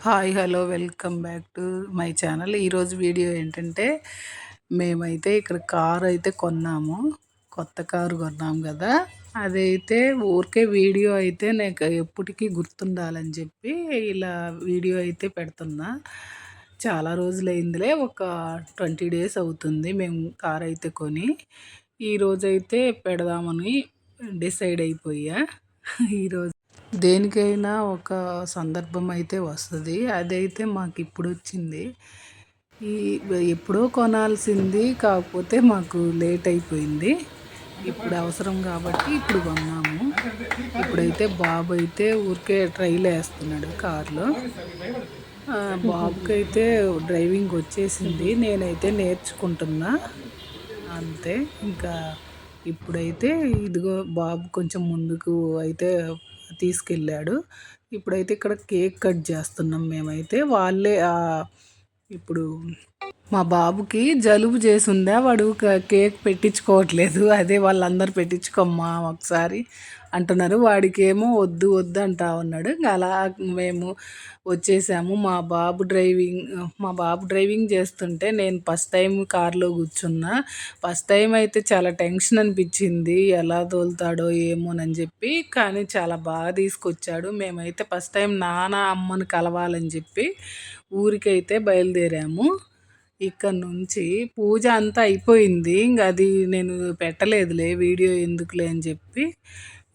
Hi! Hello! Welcome back to my channel. ఈరోజు video ఏంటంటే, మేమైతే ఇక్కడ కారు అయితే కొన్నాము. కొత్త కారు కొన్నాం గదా! అదైతే ఊరికే వీడియో అయితే నాకు ఎప్పటికీ గుర్తుండాలని చెప్పి ఇలా వీడియో అయితే పెడుతున్నా. చాలా రోజులైందిలే, ఒక 20 డేస్ అవుతుంది మేము కారు అయితే కొని. ఈరోజైతే పెడదామని డిసైడ్ అయిపోయా. ఈరోజు దేనికైనా ఒక సందర్భం అయితే వస్తది. అదైతే మాకిప్పుడొచ్చింది. ఈ ఎప్పుడో కొనాల్సింది, కాకపోతే మాకు లేట్ అయిపోయింది. ఇప్పుడు అవసరం కాబట్టి ఇప్పుడు కొన్నాము. ఇప్పుడైతే బాబు అయితే ఊరికే ట్రైలేస్తున్నాడు కార్‌లో. బాబుకైతే డ్రైవింగ్ వచ్చేసింది. నేనైతే నేర్చుకుంటున్నా. అంతే. ఇంకా ఇప్పుడైతే ఇదిగో బాబు కొంచెం ముందుకు అయితే తీసుకెళ్ళాడు. ఇప్పుడైతే ఇక్కడ కేక్ కట్ చేస్తున్నాం మేమైతే. వాళ్ళే ఇప్పుడు మా బాబుకి జలుబు చేసుందా, వాడు కేక్ పెట్టించుకోవట్లేదు. అదే వాళ్ళందరూ పెట్టించుకోమ్మా ఒకసారి అంటున్నారు. వాడికేమో వద్దు వద్దు అంటా ఉన్నాడు. అలా మేము వచ్చేసాము. మా బాబు డ్రైవింగ్ చేస్తుంటే నేను ఫస్ట్ టైం కార్లో కూర్చున్నా. ఫస్ట్ టైం అయితే చాలా టెన్షన్ అనిపించింది. ఎలా తోలుతాడో ఏమోనని చెప్పి. కానీ చాలా బాగా తీసుకొచ్చాడు. మేమైతే ఫస్ట్ టైం నాన్న అమ్మని కలవాలని చెప్పి ఊరికైతే బయలుదేరాము. ఇక్కడ నుంచి పూజ అంతా అయిపోయింది. ఇంక అది నేను పెట్టలేదులే వీడియో, ఎందుకులే అని చెప్పి.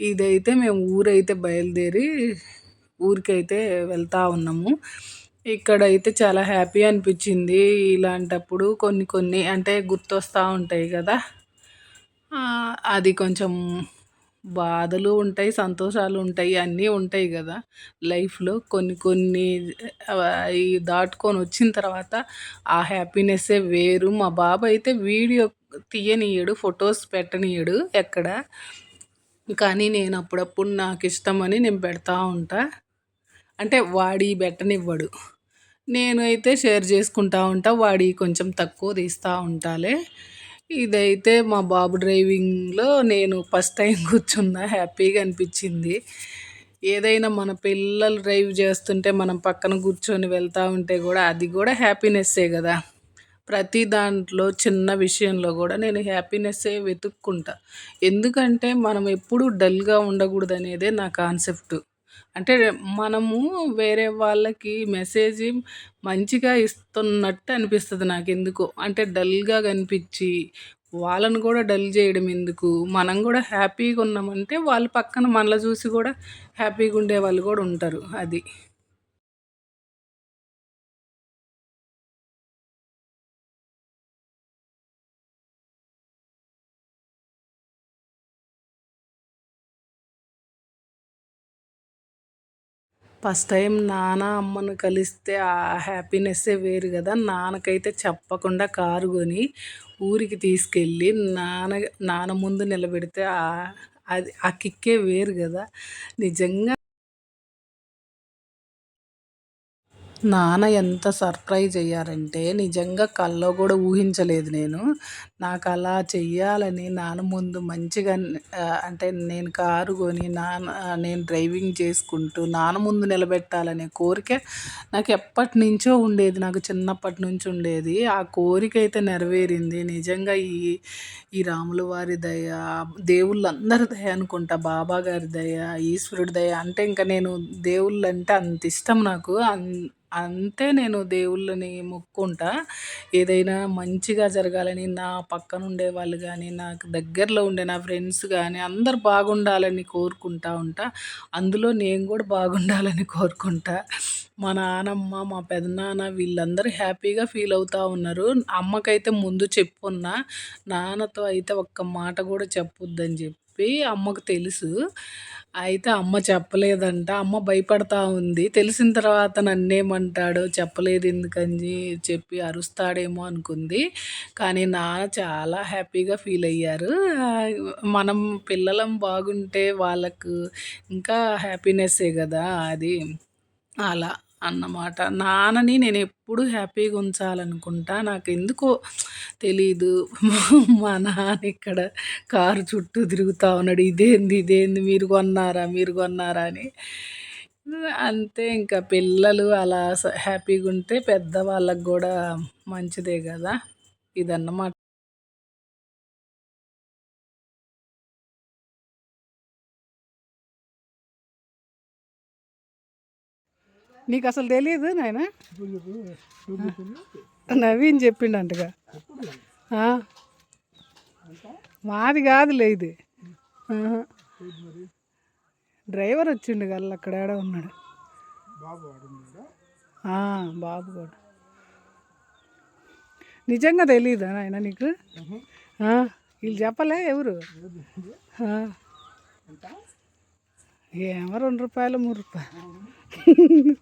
ఇదైతే మేము ఊరైతే బయలుదేరి ఊరికైతే వెళ్తా ఉన్నాము. ఇక్కడైతే చాలా హ్యాపీ అనిపించింది. ఇలాంటప్పుడు కొన్ని కొన్ని అంటే గుర్తొస్తూ ఉంటాయి కదా. అది కొంచెం బాధలు ఉంటాయి, సంతోషాలు ఉంటాయి, అన్నీ ఉంటాయి కదా లైఫ్‌లో. కొన్ని కొన్ని అయి దాటుకొని వచ్చిన తర్వాత ఆ హ్యాపీనెస్సే వేరు. మా బాబు అయితే వీడియో తీయనీయడు, ఫొటోస్ పెట్టనీయడు ఎక్కడ. కానీ నేను అప్పుడప్పుడు నాకిష్టమని నేను పెడతా ఉంటా. అంటే వాడియి పెట్టనివ్వడు. నేనైతే షేర్ చేసుకుంటా ఉంటా. వాడియి కొంచెం తక్కువ తీస్తా ఉంటాలే. ఇదైతే మా బాబు డ్రైవింగ్‌లో నేను ఫస్ట్ టైం కూర్చున్నా. హ్యాపీగా అనిపించింది. ఏదైనా మన పిల్లలు డ్రైవ్ చేస్తుంటే మనం పక్కన కూర్చొని వెళ్తా ఉంటే గూడా అది గూడా హ్యాపీనెస్సే గదా! ప్రతి దాంట్లో చిన్న విషయంలో గూడా నేను హ్యాపీనెస్సే వెతుక్కుంటా. ఎందుకంటే మనం ఎప్పుడూ డల్‌గా ఉండకూడదనేదే నా కాన్సెప్టు. అంటే మనము వేరే వాళ్ళకి మెసేజ్ మంచిగా ఇస్తున్నట్టు అనిపిస్తది నాకెందుకో. అంటే డల్‌గా కనిపించి వాళ్ళని కూడా డల్ చేయడం ఎందుకు? మనం కూడా హ్యాపీగా ఉన్నామంటే వాళ్ళు పక్కన మనల చూసి కూడా హ్యాపీగా ఉండేవాళ్ళు కూడా ఉంటారు. అది. ఫస్ట్ టైం నాన్న, అమ్మను కలిస్తే ఆ హ్యాపీనెస్సే వేరు గదా! నాన్నకైతే చెప్పకుండా కారు కొని ఊరికి తీసుకెళ్ళి నాన్న ముందు నిలబెడితే అది ఆ కిక్కే వేరు గదా! నిజంగా నాన్న ఎంత సర్ప్రైజ్ అయ్యారంటే, నిజంగా కల్లో కూడా ఊహించలేదు నేను. నాకలా చెయ్యాలని నాన్న ముందు మంచిగా అంటే నేను కారు కొని నేను డ్రైవింగ్ చేసుకుంటూ నాన్న ముందు నిలబెట్టాలనే కోరిక నాకు ఎప్పటినుంచో ఉండేది. నాకు చిన్నప్పటి నుంచి ఉండేది. ఆ కోరికైతే నెరవేరింది. నిజంగా ఈ ఈ రాముల వారి దయ, దేవుళ్ళందరి దయ అనుకుంటా. బాబా గారి దయ, ఈశ్వరుడి దయ, అంటే ఇంక నేను దేవుళ్ళంటే అంత ఇష్టం నాకు. అంతే నేను దేవుళ్ళని మొక్కుకుంటా. ఏదైనా మంచిగా జరగాలని, నా పక్కన ఉండేవాళ్ళు గానీ, నాకు దగ్గరలో ఉండే నా ఫ్రెండ్స్ గానీ అందరూ బాగుండాలని కోరుకుంటా ఉంటా. అందులో నేను గూడా బాగుండాలని కోరుకుంటా. మా నానమ్మ, మా పెదనాన్న వీళ్ళందరూ హ్యాపీగా ఫీల్ అవుతా ఉన్నారు. అమ్మకైతే ముందు చెప్పున్నా. నాన్నతో అయితే ఒక్క మాట గూడా చెప్పొద్దని జెప్పి అమ్మకు తెలుసు. అయితే అమ్మ చెప్పలేదంట. అమ్మ భయపడతా ఉంది. తెలిసిన తర్వాత నన్నేమంటాడో, చెప్పలేదు ఎందుకని చెప్పి అరుస్తాడేమో అనుకుంది. కానీ నాన్న చాలా హ్యాపీగా ఫీల్ అయ్యారు. మనం పిల్లలం బాగుంటే వాళ్ళకు ఇంకా హ్యాపీనెస్సే గదా అది. అలా అన్నమాట. నాన్నని నేనెప్పుడూ హ్యాపీగా ఉంచాలనుకుంటా. నాకెందుకో తెలీదు. మా నాన్న ఇక్కడ కారు చుట్టూ తిరుగుతా ఉన్నాడు. ఇదేంది? ఇదేంది? మీరు కొన్నారా? మీరు కొన్నారా? అని. అంతే ఇంకా పిల్లలు అలా హ్యాపీగా ఉంటే పెద్దవాళ్ళకి కూడా మంచిదే కదా ఇదన్నమాట. నీకు అసలు తెలియదు నాయన, నవీన్ చెప్పిండంటగా. ఆ, మాది కాదులే ఇది. ఆహా. డ్రైవర్ వచ్చిండు కల్లా అక్కడ ఏడ ఉన్నాడు. బాబు కూడా నిజంగా తెలీదా నాయన నీకు? వీళ్ళు చెప్పలే ఎవరు? ఏమో 2 రూపాయలు 3 రూపాయలు